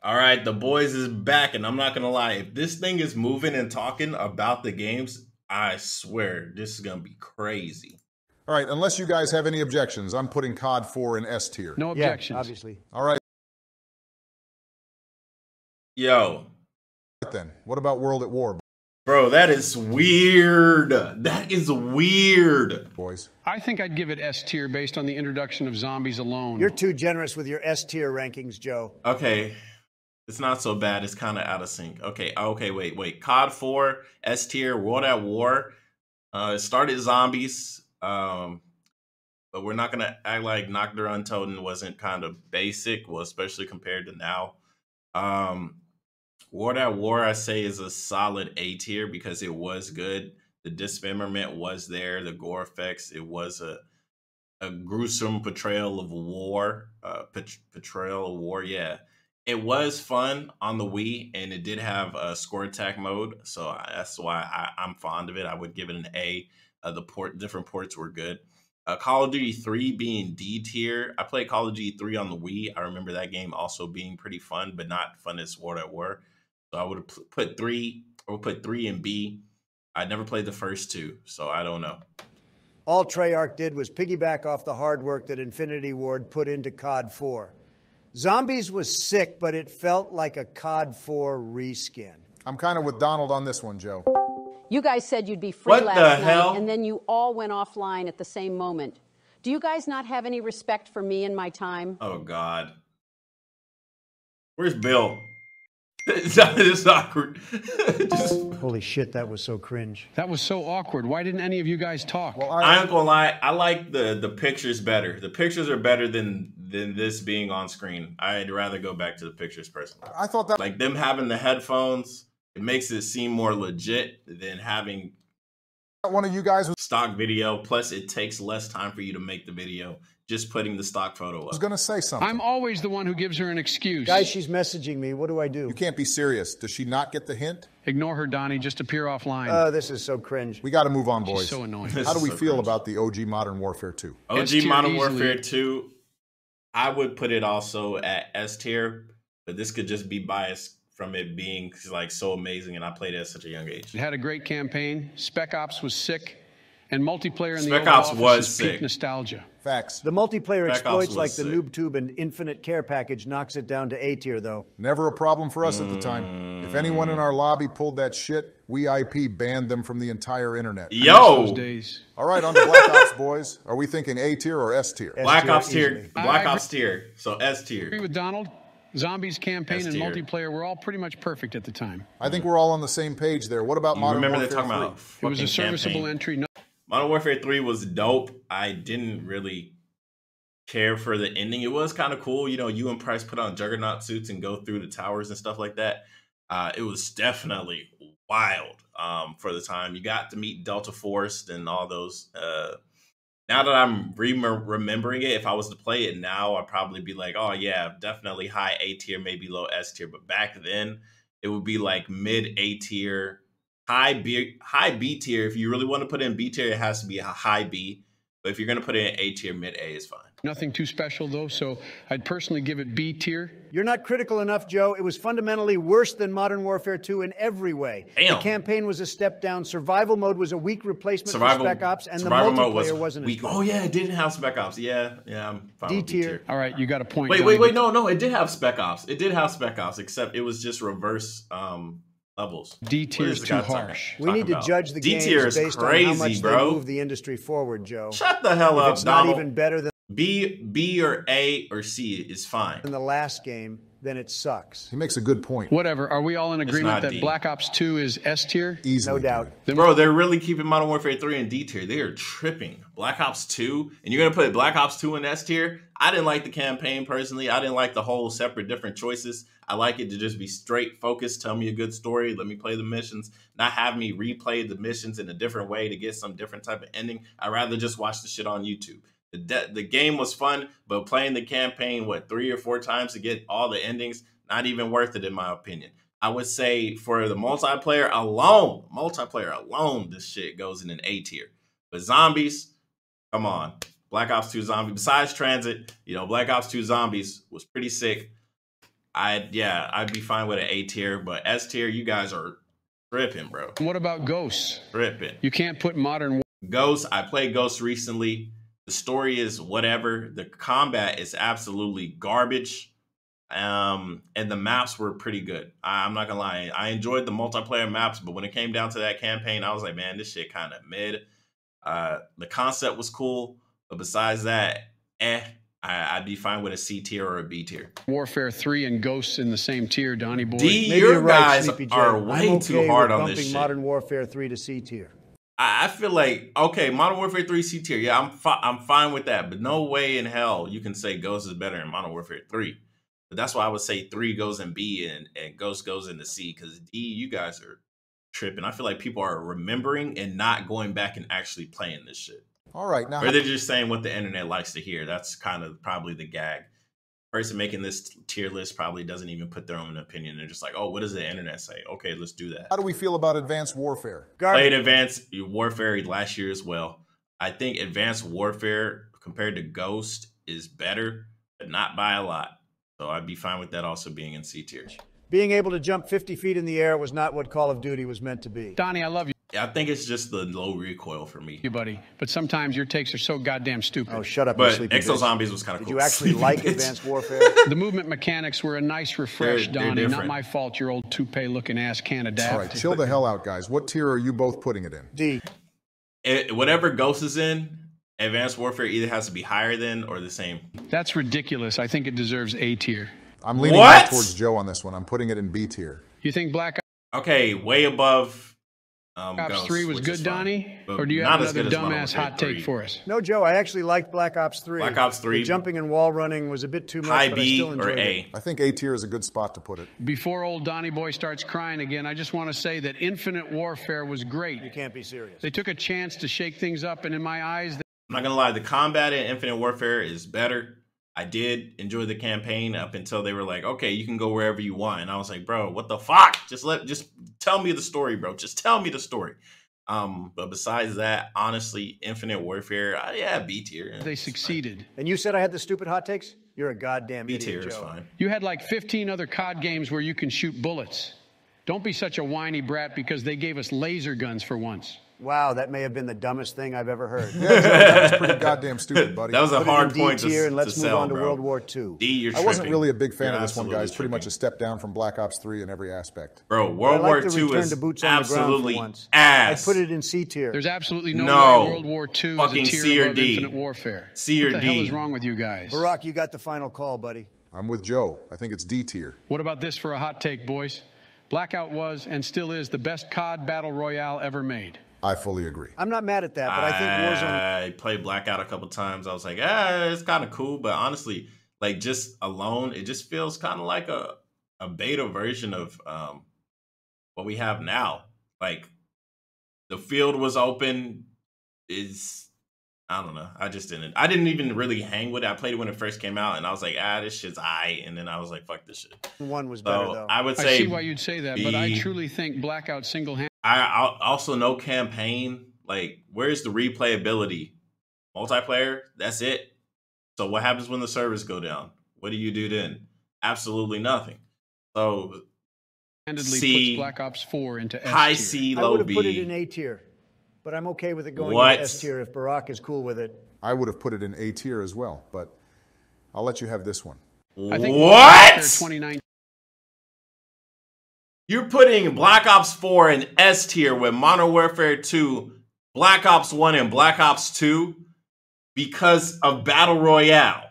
All right, the boys is back, and I'm not gonna lie. If this thing is moving and talking about the games, I swear this is gonna be crazy. All right, unless you guys have any objections, I'm putting COD 4 in S tier. No objections. Yeah, obviously. All right. Yo, Then, what about World at War, bro, that is weird. That is weird. boys? I think I'd give it S tier based on the introduction of zombies alone. You're too generous with your S tier rankings, Joe. Okay, it's not so bad. It's kind of out of sync. Okay, wait. COD 4, S tier, World at War. It started zombies. But we're not gonna act like Knocked or Untold wasn't kind of basic, well, especially compared to now. World at War, I say, is a solid A tier because it was good. The dismemberment was there, the gore effects. It was a gruesome portrayal of war. Yeah. It was fun on the Wii, and it did have a score attack mode, so that's why I'm fond of it. I would give it an A. The different ports were good. Call of Duty 3 being D tier. I played Call of Duty 3 on the Wii. I remember that game also being pretty fun, but not fun as World at War. So I would have put 3. I would put 3 in B. I never played the first 2, so I don't know. All Treyarch did was piggyback off the hard work that Infinity Ward put into COD 4. Zombies was sick, but it felt like a COD 4 reskin. I'm kind of with Donald on this one, Joe. You guys said you'd be free What last the night, hell? and then you all went offline at the same moment. Do you guys not have any respect for me and my time? Oh, God. Where's Bill? It's awkward. Holy shit, that was so cringe. That was so awkward. Why didn't any of you guys talk? Well, I ain't gonna lie. I like the pictures better. The pictures are better than this being on screen. I'd rather go back to the pictures personally. I thought that Like them having the headphones, it makes it seem more legit than having one of you guys was stock video. Plus, it takes less time for you to make the video. Just putting the stock photo up. going to say something. I'm always the one who gives her an excuse. Guys, she's messaging me. What do I do? You can't be serious. Does she not get the hint? Ignore her, Donnie. Just appear offline. Oh, this is so cringe. We got to move on, boys. She's so annoying. This How do is we so feel cringe. about the OG Modern Warfare 2? OG S-tier Modern easily. Warfare 2, I would put it also at S tier, but this could just be biased from it being like so amazing, and I played it at such a young age. It had a great campaign. Spec Ops was sick. And multiplayer in the Spec Oval Ops Office was is peak sick. nostalgia. Facts. The multiplayer Spec Ops exploits like was the sick. Noob Tube and Infinite Care package knocks it down to A tier, though. Never a problem for us at the time. If anyone in our lobby pulled that shit, we IP banned them from the entire internet. Yo, Those days. All right, on to Black Ops, boys. Are we thinking A tier or S tier? Black Ops easily. tier, Black I Ops tier, so S Agree tier. with Donald. Zombies campaign and S-tier. multiplayer were all pretty much perfect at the time. I think we're all on the same page there. What about You Modern remember they Warfare talking 3? about It was a fucking serviceable campaign. entry. No, Modern Warfare 3 was dope. I didn't really care for the ending. It was kind of cool. You know, you and Price put on Juggernaut suits and go through the towers and stuff like that. It was definitely wild for the time. You got to meet Delta Force and all those. Now that I'm remembering it, if I was to play it now, I'd probably be like, oh, yeah, definitely high A tier, maybe low S tier. But back then, it would be like mid A tier, high B tier. If you really want to put in B tier, it has to be a high B. But if you're going to put in A tier, mid A is fine. nothing too special, though, so I'd personally give it B tier. You're not critical enough, Joe. It was fundamentally worse than Modern Warfare 2 in every way. Damn. The campaign was a step down. Survival mode was a weak replacement Survival for Spec Ops, and the survival mode multiplayer wasn't weak. as good. Oh yeah, it didn't have Spec Ops. Yeah, I'm fine D with tier. All right, you got a point. Wait, Donnie, but no, it did have Spec Ops. It did have Spec Ops, except it was just reverse levels. D What tier is this too guy talking- harsh. We need to about? judge the D games tier is based crazy, on how much bro. they move the industry forward, Joe. Shut the hell If up, it's not Donald. even better than B or A or C is fine. the last game, then it sucks. He makes a good point. Whatever. Are we all in agreement not that D. Black Ops 2 is S tier? Easily. No doubt. Then Bro, they're really keeping Modern Warfare 3 in D tier. They are tripping. Black Ops 2, and you're going to put Black Ops 2 in S tier? I didn't like the campaign personally. I didn't like the whole separate different choices. I like it to just be straight focused. Tell me a good story. Let me play the missions. Not have me replay the missions in a different way to get some different type of ending. I'd rather just watch the shit on YouTube. The game was fun, but playing the campaign, 3 or 4 times to get all the endings, not even worth it in my opinion. I would say for the multiplayer alone, this shit goes in an A tier. But zombies, come on. Black Ops 2 Zombies, besides Transit, Black Ops 2 Zombies was pretty sick. I'd be fine with an A tier, but S tier, you guys are tripping, bro. What about Ghosts? Tripping. You can't put modern. Ghost, I played Ghost recently. The story is whatever. The combat is absolutely garbage. And the maps were pretty good. I'm not gonna lie. I enjoyed the multiplayer maps, but when it came down to that campaign, I was like, man, this shit kind of mid. The concept was cool, but besides that, I'd be fine with a C tier or a B tier. Warfare 3 and Ghosts in the same tier, Donnie boy. D, Maybe your you're right, guys Sleepy J. are I'm way okay too hard with on this bumping shit. Modern Warfare 3 to C tier. I feel like, okay, Modern Warfare 3 C tier. Yeah, I'm fine with that, but no way in hell you can say Ghost is better than Modern Warfare 3. But that's why I would say 3 goes in B and Ghost goes into C, because D, you guys are tripping. I feel like people are remembering and not going back and actually playing this shit. All right, now Or they're just saying what the internet likes to hear. That's kind of probably the gag. Person making this tier list probably doesn't even put their own opinion. They're just like, oh, what does the internet say? Okay, let's do that. how do we feel about Advanced Warfare? Played Advanced Warfare last year as well. I think Advanced Warfare compared to Ghost is better, but not by a lot. So I'd be fine with that also being in C tier. Being able to jump 50 feet in the air was not what Call of Duty was meant to be. Donnie, I love you. Yeah, I think it's just the low recoil for me. Buddy, but sometimes your takes are so goddamn stupid. Oh, shut up, you But sleepy Exo bitch. Zombies was kind of Did cool. you actually Sleepy like bitch. Advanced Warfare? The movement mechanics were a nice refresh, They're Donnie. Not different. my fault your old toupee-looking ass can't adapt. All right, chill the hell out, guys. What tier are you both putting it in? D. Whatever Ghost is in, Advanced Warfare either has to be higher than or the same. That's ridiculous. I think it deserves A tier. I'm leaning What? more towards Joe on this one. I'm putting it in B tier. You think Black Okay, way above Ops Ghost, 3 was which good, is fine. Donnie? But Or do you not have as another good as Modern dumbass Warfare hot 3. take for us? No, Joe, I actually liked Black Ops 3. Black Ops 3. The jumping and wall running was a bit too much, High but I B still or enjoyed A? it. I think A tier is a good spot to put it. Before old Donnie Boy starts crying again, I just want to say that Infinite Warfare was great. You can't be serious. They took a chance to shake things up, and in my eyes, I'm not gonna lie, the combat in Infinite Warfare is better. I did enjoy the campaign up until they were like, okay, you can go wherever you want. And I was like, bro, what the fuck? Just tell me the story, bro. Just tell me the story. But besides that, honestly, Infinite Warfare, yeah, B tier. they succeeded. And you said I had the stupid hot takes? You're a goddamn B idiot, tier Joe. is fine. You had like 15 other COD games where you can shoot bullets. Don't be such a whiny brat because they gave us laser guns for once. Wow, that may have been the dumbest thing I've ever heard. Yeah, Joe, that was pretty goddamn stupid, buddy. That was a Put it hard in D point tier, and let's to move sell, on to bro. World War II. D, you're I tripping. wasn't really a big fan You're of this one, guys. absolutely Pretty much tripping. a step down from Black Ops 3 in every aspect. Bro, I World like War the II return is to boots on the ground for absolutely once. ass. I put it in C tier. There's absolutely no, No. way World War II is a Fucking tier C or above D. Infinite Warfare. C or What the D. hell is wrong with you guys? Barack, you got the final call, buddy. I'm with Joe. I think it's D tier. What about this for a hot take, boys? Blackout was and still is the best COD Battle Royale ever made. I fully agree. I'm not mad at that, but I think Warzone. I played Blackout a couple times. I was like, it's kind of cool, but honestly, like just alone, it just feels kind of like a beta version of what we have now. Like the field was open. I don't know. I didn't even really hang with it. I played it when it first came out, and I was like, this shit's aight. And then I was like, fuck this shit. One was better, So though. I would I say see why you'd say that, but I B. truly think Blackout single-handedly I also know campaign. Like, where's the replayability? Multiplayer, that's it. So what happens when the servers go down? What do you do then? Absolutely nothing. So C, puts Black Ops 4 into S high tier. C, I low would have put it B. in A tier, but I'm okay with it going What? into S tier if Barack is cool with it. I would have put it in A tier as well, but I'll let you have this one. I think What? 2019 You're putting Black Ops 4 in S tier with Modern Warfare 2, Black Ops 1, and Black Ops 2 because of Battle Royale.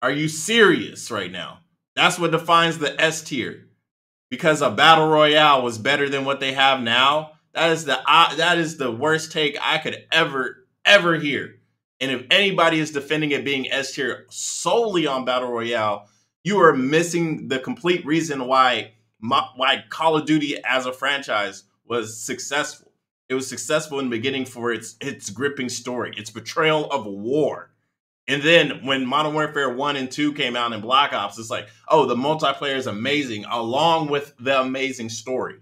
Are you serious right now? That's what defines the S tier. Because a Battle Royale was better than what they have now. That is the worst take I could ever hear. And if anybody is defending it being S tier solely on Battle Royale, you are missing the complete reason why Call of Duty as a franchise was successful. It was successful in the beginning for its gripping story, its portrayal of war. And then when Modern Warfare 1 and 2 came out in Black Ops, it's like, oh, the multiplayer is amazing, along with the amazing story.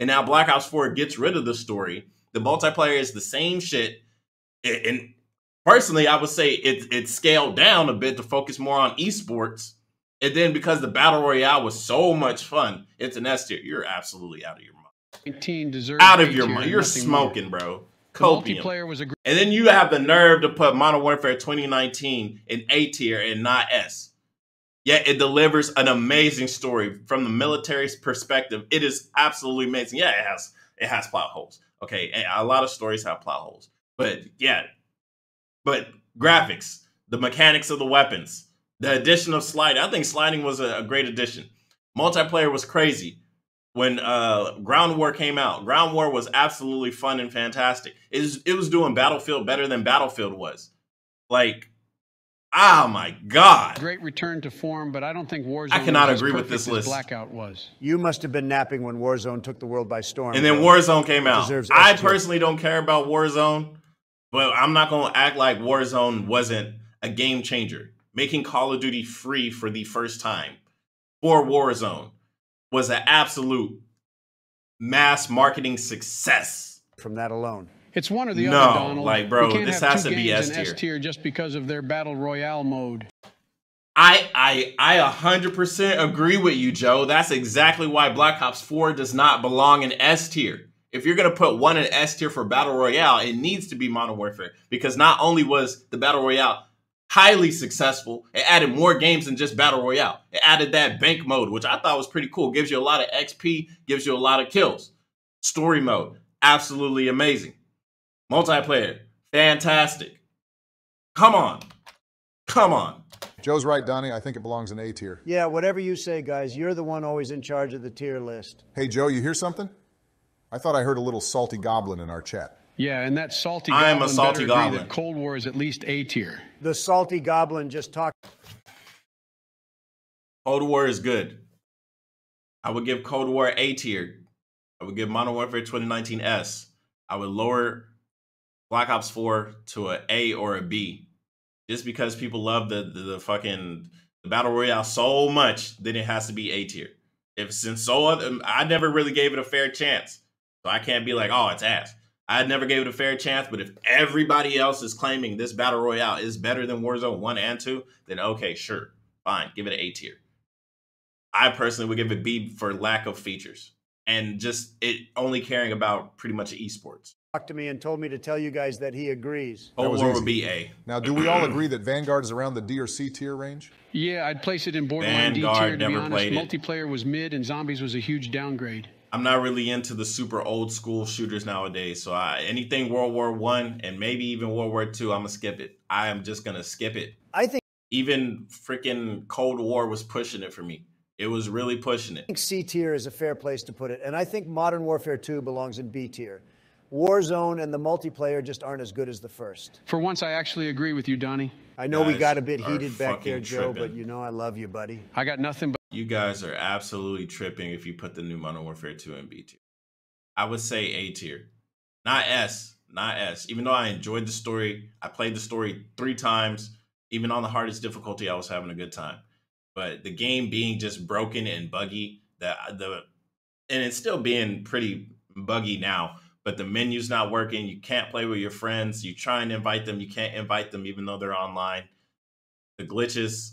And now Black Ops 4 gets rid of the story. The multiplayer is the same shit. And personally, I would say it's scaled down a bit to focus more on esports. And then because the Battle Royale was so much fun, it's an S tier. You're absolutely out of your mind. 19 deserves Out of A your tier mind. and You're nothing smoking, more. bro. Copium. Multiplayer was a And then you have the nerve to put Modern Warfare 2019 in A tier and not S. Yet it delivers an amazing story from the military's perspective. It is absolutely amazing. Yeah, it has plot holes. Okay, and a lot of stories have plot holes. But yeah, but graphics, the mechanics of the weapons, the addition of sliding. I think sliding was a great addition. Multiplayer was crazy. When Ground War came out, Ground War was absolutely fun and fantastic. It was doing Battlefield better than Battlefield was. Like, oh my God. great return to form, but I don't think Warzone I cannot was agree as with this perfect as list. Blackout was. You must have been napping when Warzone took the world by storm. And then bro. Warzone came out. deserves I S tier. personally don't care about Warzone, but I'm not going to act like Warzone wasn't a game changer. Making Call of Duty free for the first time for Warzone was an absolute mass marketing success. From that alone. It's one or the No, other, Donald. like, bro, you can't this have has two to be games S in tier. S tier just because of their battle royale mode. I 100% agree with you, Joe. That's exactly why Black Ops 4 does not belong in S tier. If you're going to put one in S tier for Battle Royale, it needs to be Modern Warfare. Because not only was the Battle Royale highly successful, it added more games than just Battle Royale. It added that bank mode, which I thought was pretty cool. Gives you a lot of XP, gives you a lot of kills. Story mode, absolutely amazing. Multiplayer, fantastic. Come on. Come on. Joe's right, Donnie. I think it belongs in A tier. Yeah, whatever you say, guys. You're the one always in charge of the tier list. Hey, Joe, you hear something? I thought I heard a little salty goblin in our chat. Yeah, and that salty I am goblin a salty better agree goblin. that Cold War is at least A tier. The salty goblin just talked. Cold War is good. I would give Cold War A tier. I would give Modern Warfare 2019 S. I would lower Black Ops 4 to an A or a B. Just because people love the fucking the Battle Royale so much, then it has to be A tier. If since so other, I never really gave it a fair chance. So I can't be like, oh, it's ass. I never gave it a fair chance, but if everybody else is claiming this Battle Royale is better than Warzone 1 and 2, then okay, sure. Fine. Give it an A tier. I personally would give it B for lack of features and just it only caring about pretty much esports. Talked to me and told me to tell you guys that he agrees. Cold War would be A. Now, do we all agree that Vanguard is around the D or C tier range? Yeah, I'd place it in borderline D Vanguard, tier, to be never honest. played it. Multiplayer was mid, and Zombies was a huge downgrade. I'm not really into the super old school shooters nowadays, so anything World War I and maybe even World War II, I'm gonna skip it. I am just gonna skip it. I think Even freaking Cold War was pushing it for me. It was really pushing it. C tier is a fair place to put it, and I think Modern Warfare 2 belongs in B tier. Warzone and the multiplayer just aren't as good as the first. For once, I actually agree with you, Donnie. I know we Guys got a bit are heated back there, fucking Joe, tripping. but you know I love you, buddy. I got nothing but You guys are absolutely tripping if you put the new Modern Warfare 2 in B tier. I would say A tier. Not S. Not S. Even though I enjoyed the story, I played the story 3 times. Even on the hardest difficulty, I was having a good time. But the game being just broken and buggy, and it's still being pretty buggy now, but the menu's not working. You can't play with your friends. You try and invite them. You can't invite them even though they're online. The glitches,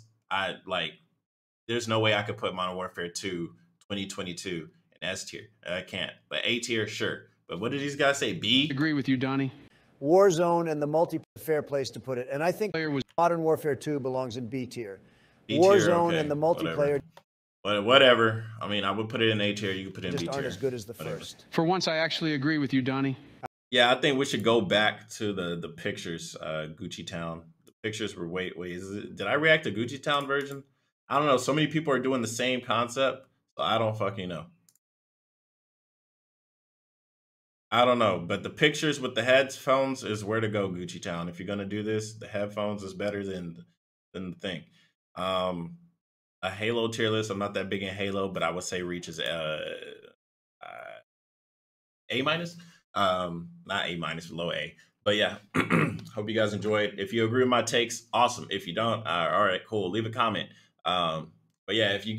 there's no way I could put Modern Warfare 2 2022 in S tier. I can't. But A tier, sure. But what did these guys say? B? agree with you, Donnie. Warzone and the multiplayer, fair place to put it, and I think Player was Modern Warfare 2 belongs in B tier. B tier, Warzone okay, and the multiplayer Whatever. I mean, I would put it in A tier. You could put it in just B aren't tier. as good as the Whatever. first. For once, I actually agree with you, Donnie. Yeah, I think we should go back to the pictures, Gucci Town. The pictures were did I react to Gucci Town version? I don't know. So many people are doing the same concept, so I don't fucking know. I don't know, but the pictures with the headphones is where to go, Gucci Town. If you're gonna do this, the headphones is better than the thing. A Halo tier list. I'm not that big in Halo, but I would say Reach is A minus. Not A minus, below A. But yeah, hope you guys enjoyed. If you agree with my takes, awesome. If you don't, all right, cool. Leave a comment. But yeah, if you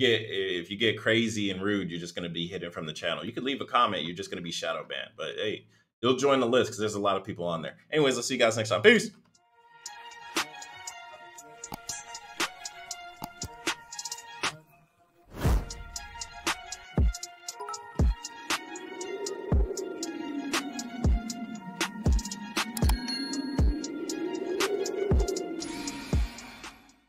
get crazy and rude, you're just gonna be hidden from the channel. You could leave a comment. You're just gonna be shadow banned. But hey, you'll join the list because there's a lot of people on there. Anyways, I'll see you guys next time. Peace.